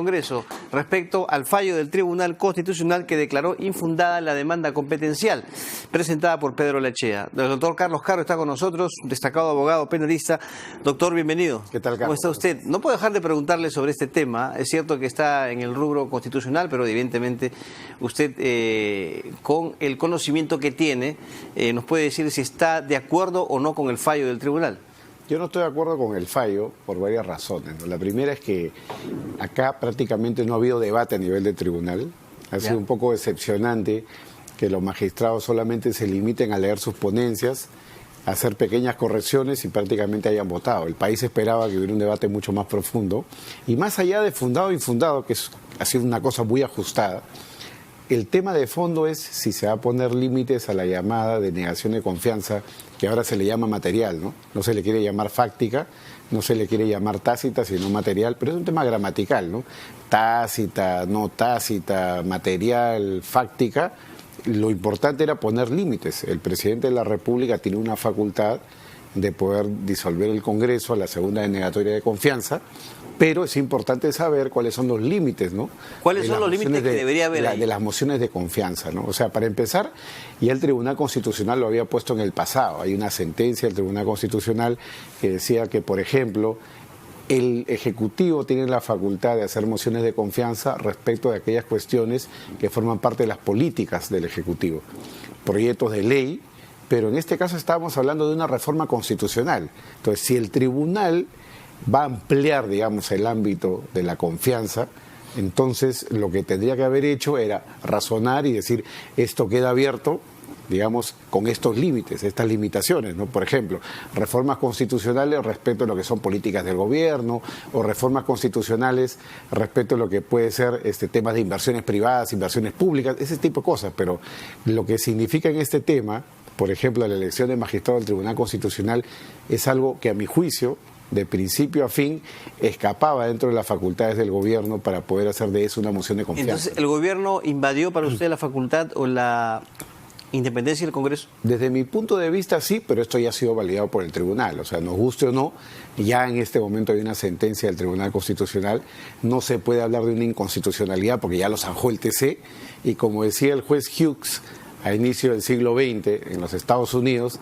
Congreso respecto al fallo del Tribunal Constitucional que declaró infundada la demanda competencial presentada por Pedro Lechea. El doctor Carlos Caro está con nosotros, destacado abogado penalista. Doctor, bienvenido. ¿Qué tal, Carlos? ¿Cómo está usted? No puedo dejar de preguntarle sobre este tema. Es cierto que está en el rubro constitucional, pero evidentemente usted, con el conocimiento que tiene, nos puede decir si está de acuerdo o no con el fallo del tribunal. Yo no estoy de acuerdo con el fallo por varias razones, ¿no? La primera es que acá prácticamente no ha habido debate a nivel de tribunal. Ha sido un poco decepcionante que los magistrados solamente se limiten a leer sus ponencias, a hacer pequeñas correcciones y prácticamente hayan votado. El país esperaba que hubiera un debate mucho más profundo. Y más allá de fundado e infundado, que ha sido una cosa muy ajustada, el tema de fondo es si se va a poner límites a la llamada de negación de confianza, que ahora se le llama material, ¿no? No se le quiere llamar fáctica, no se le quiere llamar tácita, sino material, pero es un tema gramatical, ¿no? Tácita, no tácita, material, fáctica. Lo importante era poner límites. El presidente de la República tiene una facultad de poder disolver el Congreso a la segunda denegatoria de confianza, pero es importante saber cuáles son los límites, ¿no? ¿Cuáles son los límites que debería haber ahí? De las mociones de confianza, ¿no? O sea, para empezar, ya el Tribunal Constitucional lo había puesto en el pasado. Hay una sentencia del Tribunal Constitucional que decía que, por ejemplo, el Ejecutivo tiene la facultad de hacer mociones de confianza respecto de aquellas cuestiones que forman parte de las políticas del Ejecutivo, proyectos de ley, pero en este caso estábamos hablando de una reforma constitucional. Entonces, si el Tribunal va a ampliar, digamos, el ámbito de la confianza, entonces lo que tendría que haber hecho era razonar y decir, esto queda abierto, digamos, con estos límites, estas limitaciones, ¿no? Por ejemplo, reformas constitucionales respecto a lo que son políticas del gobierno, o reformas constitucionales respecto a lo que puede ser temas de inversiones privadas, inversiones públicas, ese tipo de cosas. Pero lo que significa en este tema, por ejemplo, la elección de magistrado del Tribunal Constitucional, es algo que a mi juicio, de principio a fin, escapaba dentro de las facultades del gobierno para poder hacer de eso una moción de confianza. Entonces, ¿el gobierno invadió para usted la facultad o la independencia del Congreso? Desde mi punto de vista sí, pero esto ya ha sido validado por el tribunal. O sea, nos guste o no, ya en este momento hay una sentencia del Tribunal Constitucional. No se puede hablar de una inconstitucionalidad porque ya lo zanjó el TC. Y como decía el juez Hughes a inicio del siglo XX en los Estados Unidos,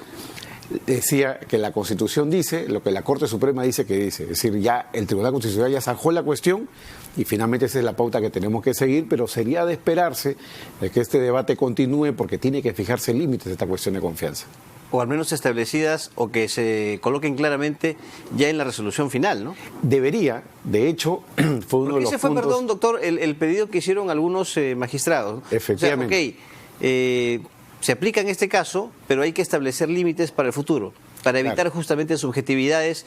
decía que la Constitución dice lo que la Corte Suprema dice que dice. Es decir, ya el Tribunal Constitucional ya zanjó la cuestión y finalmente esa es la pauta que tenemos que seguir, pero sería de esperarse de que este debate continúe porque tiene que fijarse límites a esta cuestión de confianza. O al menos establecidas o que se coloquen claramente ya en la resolución final, ¿no? Debería, de hecho, fue uno de los ese fue, puntos... perdón, doctor, el pedido que hicieron algunos magistrados. Efectivamente. O sea, se aplica en este caso, pero hay que establecer límites para el futuro, para evitar justamente subjetividades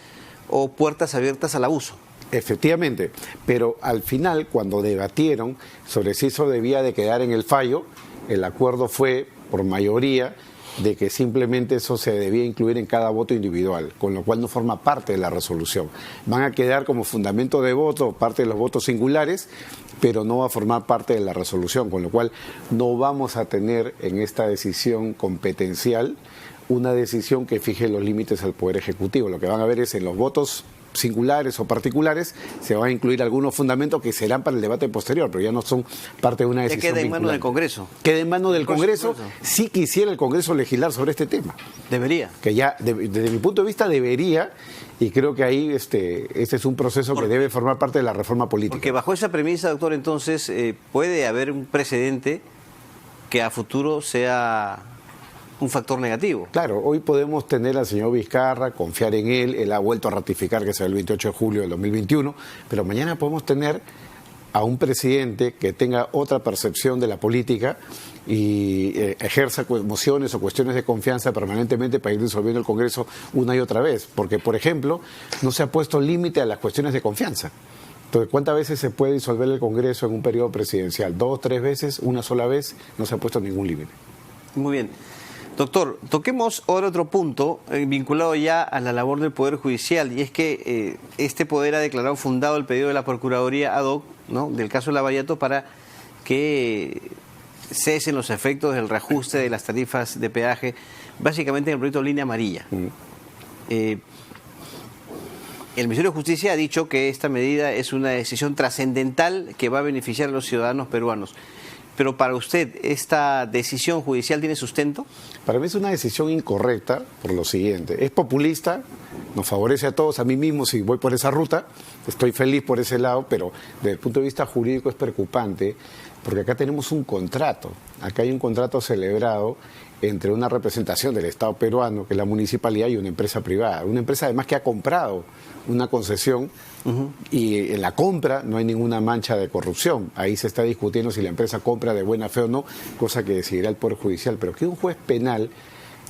o puertas abiertas al abuso. Efectivamente, pero al final, cuando debatieron sobre si eso debía de quedar en el fallo, el acuerdo fue, por mayoría, de que simplemente eso se debía incluir en cada voto individual, con lo cual no forma parte de la resolución. Van a quedar como fundamento de voto, parte de los votos singulares, pero no va a formar parte de la resolución, con lo cual no vamos a tener en esta decisión competencial una decisión que fije los límites al Poder Ejecutivo. Lo que van a ver es en los votos singulares o particulares se van a incluir algunos fundamentos que serán para el debate posterior, pero ya no son parte de una decisión que queda en vinculante. manos del Congreso. Queda en manos del Congreso. Si quisiera el Congreso legislar sobre este tema. Debería. Que ya, desde mi punto de vista, debería, y creo que ahí este es un proceso que debe formar parte de la reforma política. Porque bajo esa premisa, doctor, entonces, puede haber un precedente que a futuro sea un factor negativo. Claro, hoy podemos tener al señor Vizcarra, confiar en él ha vuelto a ratificar que sea el 28 de julio del 2021, pero mañana podemos tener a un presidente que tenga otra percepción de la política y ejerza mociones o cuestiones de confianza permanentemente para ir disolviendo el Congreso una y otra vez, porque, por ejemplo, no se ha puesto límite a las cuestiones de confianza. Entonces, ¿cuántas veces se puede disolver el Congreso en un periodo presidencial? 2, 3 veces, una sola vez, no se ha puesto ningún límite. Muy bien. Doctor, toquemos ahora otro punto vinculado ya a la labor del Poder Judicial, y es que este poder ha declarado fundado el pedido de la Procuraduría ad hoc, ¿no?, del caso Lavallato para que cesen los efectos del reajuste de las tarifas de peaje, básicamente en el proyecto Línea Amarilla. el Ministerio de Justicia ha dicho que esta medida es una decisión trascendental que va a beneficiar a los ciudadanos peruanos. Pero para usted, ¿esta decisión judicial tiene sustento? Para mí es una decisión incorrecta por lo siguiente. Es populista, nos favorece a todos, a mí mismo si voy por esa ruta, estoy feliz por ese lado, pero desde el punto de vista jurídico es preocupante porque acá tenemos un contrato. Acá hay un contrato celebrado entre una representación del Estado peruano, que es la municipalidad, y una empresa privada. Una empresa además que ha comprado una concesión y en la compra no hay ninguna mancha de corrupción. Ahí se está discutiendo si la empresa compra de buena fe o no, cosa que decidirá el Poder Judicial. Pero que un juez penal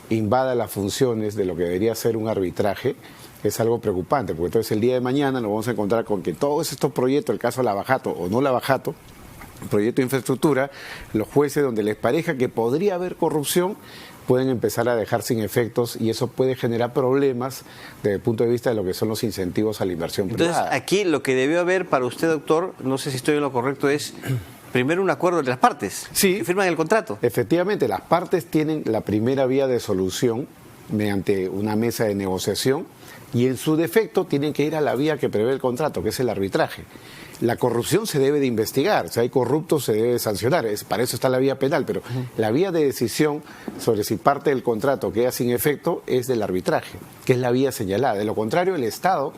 invada las funciones de lo que debería ser un arbitraje es algo preocupante, porque entonces el día de mañana nos vamos a encontrar con que todos estos proyectos, el caso Lavajato o no Lavajato, proyecto de infraestructura, los jueces donde les parezca que podría haber corrupción pueden empezar a dejar sin efectos y eso puede generar problemas desde el punto de vista de lo que son los incentivos a la inversión privada. Entonces, aquí lo que debió haber para usted, doctor, no sé si estoy en lo correcto, es primero un acuerdo entre las partes sí, que firman el contrato. Efectivamente, las partes tienen la primera vía de solución mediante una mesa de negociación y en su defecto tienen que ir a la vía que prevé el contrato, que es el arbitraje. La corrupción se debe de investigar, si hay corruptos se debe de sancionar, para eso está la vía penal, pero la vía de decisión sobre si parte del contrato queda sin efecto es del arbitraje, que es la vía señalada. De lo contrario, el Estado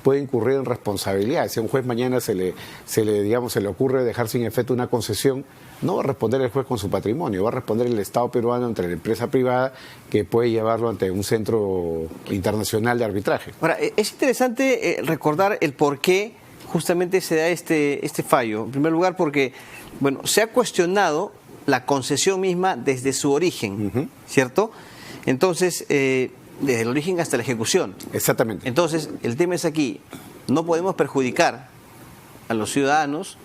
puede incurrir en responsabilidades. Si a un juez mañana se le ocurre dejar sin efecto una concesión, no va a responder el juez con su patrimonio, va a responder el Estado peruano ante la empresa privada que puede llevarlo ante un centro internacional de arbitraje. Ahora, es interesante recordar el por qué justamente se da este fallo. En primer lugar, porque bueno, se ha cuestionado la concesión misma desde su origen, ¿cierto? Entonces, desde el origen hasta la ejecución. Exactamente. Entonces, el tema es aquí, no podemos perjudicar a los ciudadanos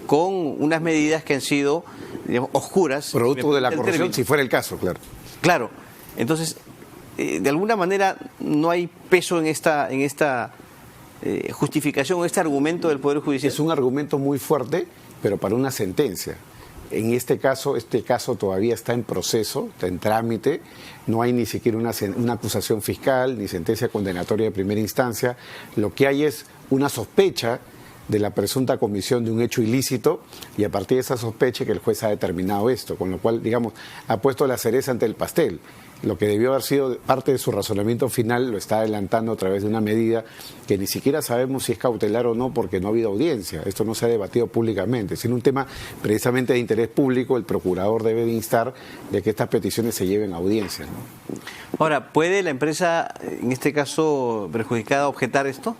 con unas medidas que han sido, digamos, oscuras. Producto de la corrupción, si fuera el caso, claro. Claro. Entonces, de alguna manera no hay peso en esta justificación o este argumento del Poder Judicial. Es un argumento muy fuerte, pero para una sentencia. En este caso todavía está en proceso, está en trámite, no hay ni siquiera una acusación fiscal ni sentencia condenatoria de primera instancia. Lo que hay es una sospecha de la presunta comisión de un hecho ilícito y a partir de esa sospecha que el juez ha determinado esto, con lo cual, digamos, ha puesto la cereza ante el pastel. Lo que debió haber sido parte de su razonamiento final lo está adelantando a través de una medida que ni siquiera sabemos si es cautelar o no porque no ha habido audiencia. Esto no se ha debatido públicamente. Sin un tema precisamente de interés público, el procurador debe de instar de que estas peticiones se lleven a audiencia, ¿no? Ahora, ¿puede la empresa, en este caso perjudicada, objetar esto?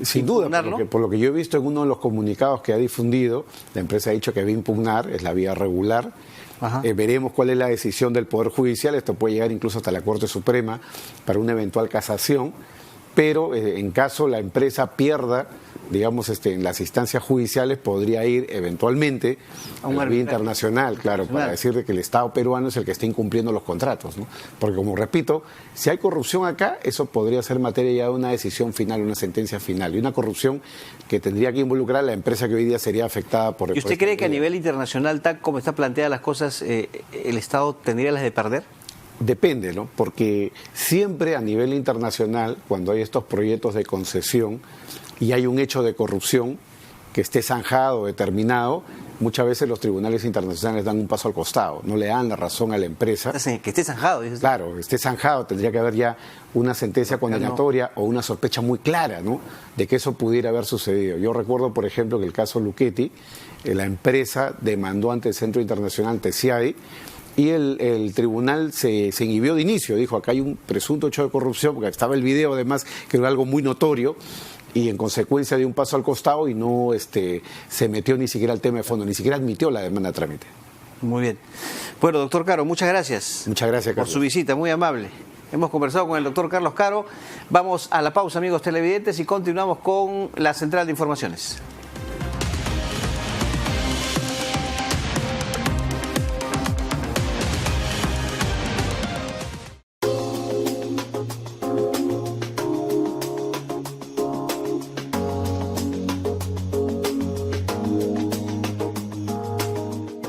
Sin duda, por lo que yo he visto en uno de los comunicados que ha difundido, la empresa ha dicho que va a impugnar, es la vía regular. Veremos cuál es la decisión del Poder Judicial, esto puede llegar incluso hasta la Corte Suprema para una eventual casación, pero en caso la empresa pierda, digamos, en las instancias judiciales, podría ir eventualmente a una vía internacional, claro, para decir que el Estado peruano es el que está incumpliendo los contratos, ¿no? Porque, como repito, si hay corrupción acá, eso podría ser materia ya de una decisión final, una sentencia final, y una corrupción que tendría que involucrar a la empresa que hoy día sería afectada por... ¿Y usted cree que a nivel internacional, tal como está planteadas las cosas, el Estado tendría las de perder? Depende, ¿no? Porque siempre a nivel internacional, cuando hay estos proyectos de concesión y hay un hecho de corrupción que esté zanjado, determinado, muchas veces los tribunales internacionales dan un paso al costado, no le dan la razón a la empresa. Que esté zanjado. ¿Dices? Claro, esté zanjado, tendría que haber ya una sentencia condenatoria o una sospecha muy clara, ¿no?, de que eso pudiera haber sucedido. Yo recuerdo, por ejemplo, que el caso Luchetti, la empresa demandó ante el Centro Internacional TCI y el tribunal se inhibió de inicio, dijo acá hay un presunto hecho de corrupción, porque estaba el video además que era algo muy notorio, y en consecuencia dio un paso al costado y no se metió ni siquiera al tema de fondo, ni siquiera admitió la demanda a trámite. Muy bien. Bueno, doctor Caro, muchas gracias. Muchas gracias, Carlos, por su visita, muy amable. Hemos conversado con el doctor Carlos Caro. Vamos a la pausa, amigos televidentes, y continuamos con la central de informaciones.